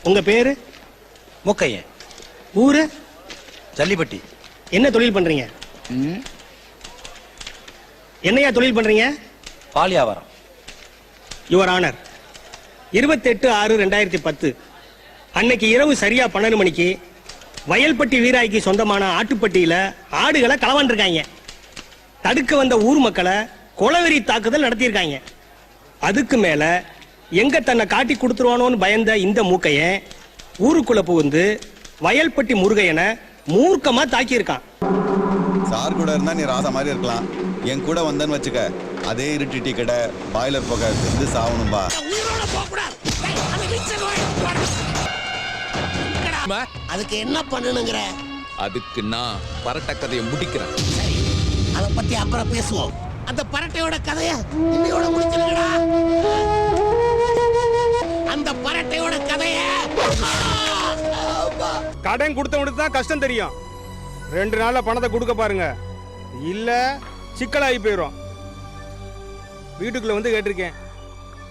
உங்க பேரு? மூக்கையன். ஊரு? ஜல்லிப்பட்டி. என்ன தொழில் பண்றீங்க? என்னையா தொழில் பண்றீங்க? பால் வியாபாரம். யுவர் ஆனர், 28/6/2010 அன்னைக்கு இரவு சரியா 12 மணிக்கு வயல்பட்டி வீராய்க்கு சொந்தமான ஆட்டுப்பட்டியில ஆடுகளை களவாண்டிருக்காங்க. தடுக்க வந்த ஊர் மக்களை கொலவெறி தாக்குதல் நடத்தியிருக்காங்க. அதுக்கு மேல எங்க தன்னை காட்டி கொடுத்துருவானோன்னு பயந்த இந்த மூக்கையன் ஊருக்குள்ள புகுந்து வயல்பட்டி முருகையனை மூர்க்கமா தாக்கியிருக்கான். சார் கூட இருந்தா நீ ராசா மாதிரி இருக்கலாம். என் கூட வந்தன்னு வச்சுக்க, அதே இருட்டு டீ கடை பாய்லர் போக செத்து சாவணும்பா. அதுக்கு என்ன பண்ணணுங்கிற? அதுக்கு நான் பரட்ட கதையை முடிக்கிறேன். அத பத்தி அப்புறம் பேசுவோம். அந்த பரட்டையோட கதைய இன்னையோட முடிச்சிருக்கடா. அந்த பரட்டையோட கதைய கடன் கொடுத்தவனுக்கு தான் கஷ்டம் தெரியும். 2 நாள்ல பணத்தை கொடுக்க பாருங்க, இல்ல சிக்கலாகி போயிடும். வீட்டுக்குள்ள வந்து கேட்டிருக்கேன்,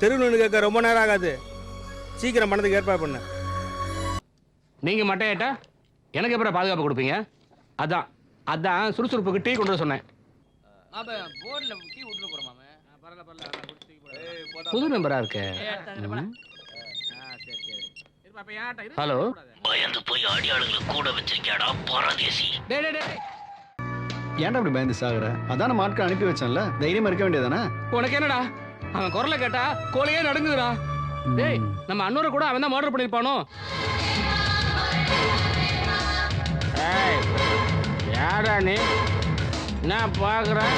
தெருவில் கேட்க ரொம்ப நேரம் ஆகாது. சீக்கிரம் பணத்துக்கு ஏற்பாடு பண்ண. நீங்க மட்டையாட்டா எனக்கு அப்புறம் பாதுகாப்பு கொடுப்பீங்க. அதான் அதான் சுறுசுறுப்புக்கு டீ கொண்டு வர சொன்னேன். புது நம்பரா இருக்கு. ஹலோ, பயந்து போய் ஆடியாளுகளை கூட வச்சிருக்கியாடா பரதேசி. ஏன்டா அப்படி பயந்து சாகுற? அதான் நம்ம ஆட்கள் அனுப்பி வச்சேன்ல, தைரியமா இருக்க வேண்டியதானே? உனக்கு என்னடா? அவன் குரலை கேட்டா கோலையே நடுங்குதுடா. டேய், நம்ம அன்னூரை கூட அவன் தான் மர்டர் பண்ணிருப்பானோ? யாரா நீ? நான் பாக்குறேன்,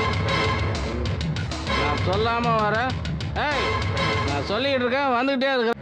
நான் சொல்லாம வரேன். ஏய், நான் சொல்லிட்டு இருக்கேன், வந்துகிட்டே இருக்கிறேன்.